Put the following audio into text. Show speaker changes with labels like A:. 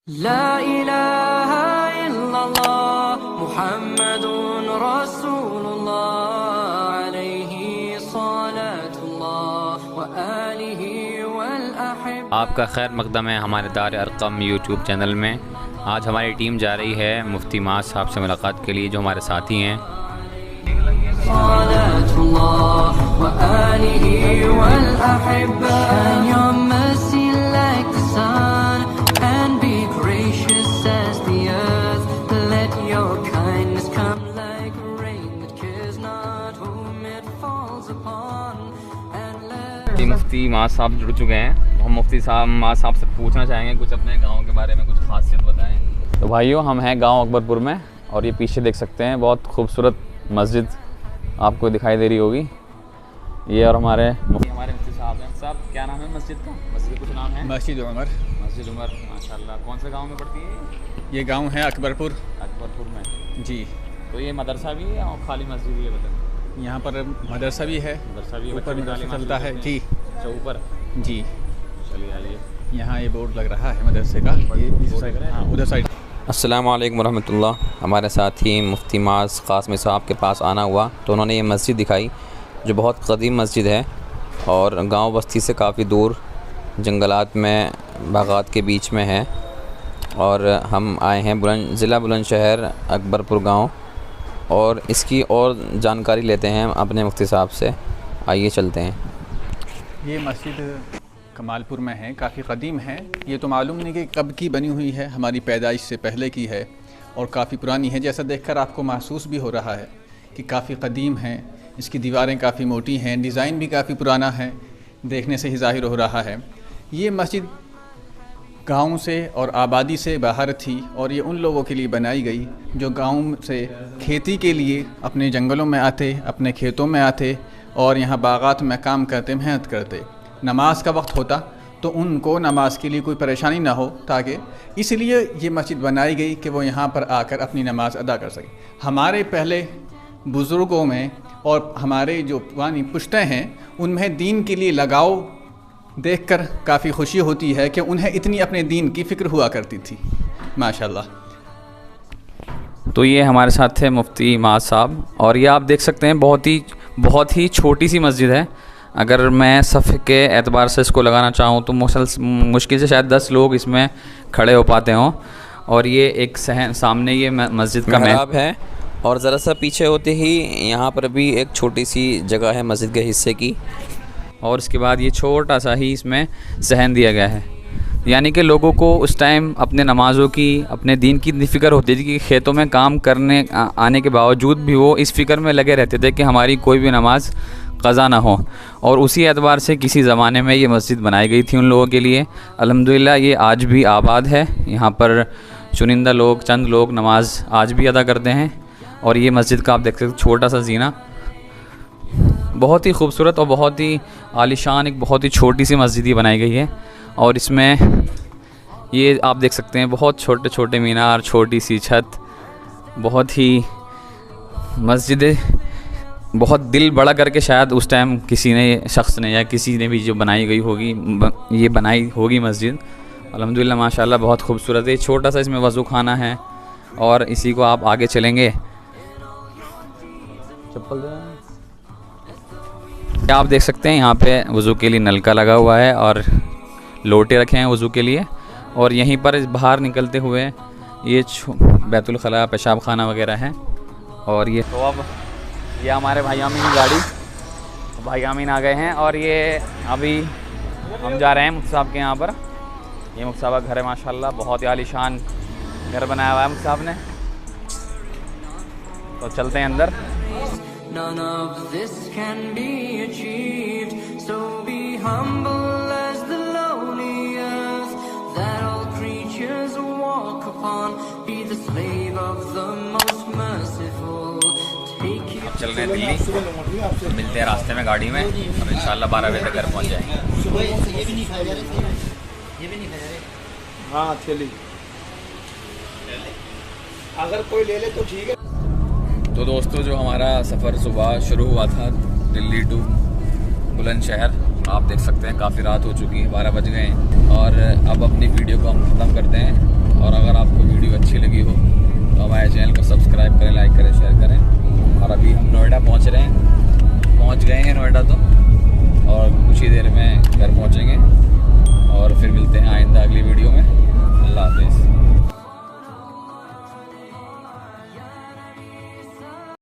A: ला इलाहा इल्लल्लाह मुहम्मदुन रसूलुल्लाह अलैहि सलातुल्लाह व आलिहि वल अहिब्बा। आपका खैर मकदम है हमारे दार अरकम यूट्यूब चैनल में। आज हमारी टीम जा रही है मुफ्ती माज साहब से मुलाकात के लिए, जो हमारे साथी हैं। मुफ्ती माज साहब जुड़ चुके हैं। हम मुफ्ती साहब माज साहब से पूछना चाहेंगे कुछ अपने गांव के बारे में, कुछ खासियत बताएं। तो भाइयों, हम हैं गांव अकबरपुर में और ये पीछे देख सकते हैं बहुत खूबसूरत मस्जिद आपको दिखाई दे रही होगी। ये और हमारे मुफ्ती साहब हैं। साहब, क्या नाम है मस्जिद का? मस्जिद कुछ नाम है?
B: मस्जिद उमर।
A: मस्जिद उमर, माशाल्लाह। कौन से गाँव में पड़ती है
B: ये गाँव है अकबरपुर।
A: अकबरपुर में
B: जी।
A: तो ये मदरसा भी है और खाली मस्जिद ही है? बताएं।
B: यहाँ पर मदरसा भी है,
A: मदरसा भी
B: ऊपर मदरसा चलता है जी।
A: अच्छा, ऊपर
B: जी।
A: चलिए आइए।
B: यहाँ ये बोर्ड लग रहा है मदरसे का, ये हाँ उधर साइड।
C: अस्सलाम वालेकुम रहमतुल्लाह। हमारे साथी मुफ्ती माज कासमी साहब के पास आना हुआ तो उन्होंने ये मस्जिद दिखाई, जो बहुत कदीम मस्जिद है और गांव बस्ती से काफ़ी दूर जंगलात में बागात के बीच में है। और हम आए हैं ज़िला बुलंदशहर अकबरपुर गांव, और इसकी और जानकारी लेते हैं अपने मुफ्ती साहब से। आइए चलते हैं।
B: ये मस्जिद कमालपुर में है, काफ़ी क़दीम है। ये तो मालूम नहीं कि कब की बनी हुई है, हमारी पैदाइश से पहले की है और काफ़ी पुरानी है। जैसा देखकर आपको महसूस भी हो रहा है कि काफ़ी क़दीम है। इसकी दीवारें काफ़ी मोटी हैं, डिज़ाइन भी काफ़ी पुराना है, देखने से ही ज़ाहिर हो रहा है। ये मस्जिद गाँव से और आबादी से बाहर थी और ये उन लोगों के लिए बनाई गई जो गाँव से खेती के लिए अपने जंगलों में आते, अपने खेतों में आते और यहाँ बागात में काम करते, मेहनत करते। नमाज का वक्त होता तो उनको नमाज के लिए कोई परेशानी ना हो, ताकि इसलिए ये मस्जिद बनाई गई कि वो यहाँ पर आकर अपनी नमाज अदा कर सकें। हमारे पहले बुज़ुर्गों में और हमारे जो पुरानी पुश्तें हैं उनमें दीन के लिए लगाव देखकर काफ़ी खुशी होती है कि उन्हें इतनी अपने दीन की फ़िक्र हुआ करती थी। माशाल्लाह।
A: तो ये हमारे साथ थे मुफ्ती माज साहब, और ये आप देख सकते हैं बहुत ही छोटी सी मस्जिद है। अगर मैं सफ़े के एतबार से इसको लगाना चाहूँ तो मुश्किल से शायद 10 लोग इसमें खड़े हो पाते हों। और ये एक सामने ये मस्जिद का
C: महराब है, और ज़रा सा पीछे होते ही यहाँ पर भी एक छोटी सी जगह है मस्जिद के हिस्से की,
A: और उसके बाद ये छोटा सा ही इसमें सहन दिया गया है। यानी कि लोगों को उस टाइम अपने नमाज़ों की, अपने दीन की इतनी फ़िक्र होती थी कि खेतों में काम करने आने के बावजूद भी वो इस फ़िक्र में लगे रहते थे कि हमारी कोई भी नमाज क़ज़ा ना हो। और उसी एतबार से किसी ज़माने में ये मस्जिद बनाई गई थी उन लोगों के लिए। अल्हम्दुलिल्लाह ये आज भी आबाद है। यहाँ पर चुनिंदा लोग, चंद लोग नमाज आज भी अदा करते हैं। और ये मस्जिद का आप देख सकते हैं छोटा सा जीना, बहुत ही खूबसूरत और बहुत ही आलीशान एक बहुत ही छोटी सी मस्जिद ही बनाई गई है। और इसमें ये आप देख सकते हैं बहुत छोटे छोटे मीनार, छोटी सी छत, बहुत ही मस्जिद बहुत दिल बड़ा करके शायद उस टाइम किसी ने, शख्स ने या किसी ने भी जो बनाई गई होगी, ये बनाई होगी मस्जिद। अल्हम्दुलिल्लाह माशाल्लाह बहुत खूबसूरत है। छोटा सा इसमें वज़ू खाना है, और इसी को आप आगे चलेंगे, चप्पल आप देख सकते हैं यहाँ पे वज़ू के लिए नलका लगा हुआ है और लोटे रखे हैं वज़ू के लिए। और यहीं पर बाहर निकलते हुए ये बैतुल खला, पेशाब खाना वगैरह है। और ये तो अब ये हमारे भाई आमीन की गाड़ी, भाई आमीन आ गए हैं, और ये अभी हम जा रहे हैं मुफ्ती साहब के यहाँ पर। ये मुफ्ती साहब का घर है माशाल्लाह, बहुत ही आलीशान घर बनाया हुआ है मुफ्ती साहब ने। तो चलते हैं अंदर। None of this can be achieved, so be humble as the lowly earth that all creatures walk upon, be the slave of the most merciful. Take you. अब चल रहे हैं दिल्ली, मिलते हैं रास्ते में गाड़ी में, और इंशाल्लाह 12 बजे तक घर पहुंच जाएंगे। ये भी नहीं खाया जा रहा है, ये भी नहीं खाया जा रहा है। हाँ चलिए, अगर कोई ले ले तो ठीक है। तो दोस्तों, जो हमारा सफ़र सुबह शुरू हुआ था दिल्ली टू बुलंदशहर, आप देख सकते हैं काफ़ी रात हो चुकी है, 12 बज गए हैं। और अब अपनी वीडियो को हम ख़त्म करते हैं। और अगर आपको वीडियो अच्छी लगी हो तो हमारे चैनल को सब्सक्राइब करें, लाइक करें, शेयर करें। और अभी हम नोएडा पहुंच गए हैं नोएडा तो, और कुछ ही देर में घर पहुंचेंगे और फिर मिलते हैं आइंदा अगली वीडियो में।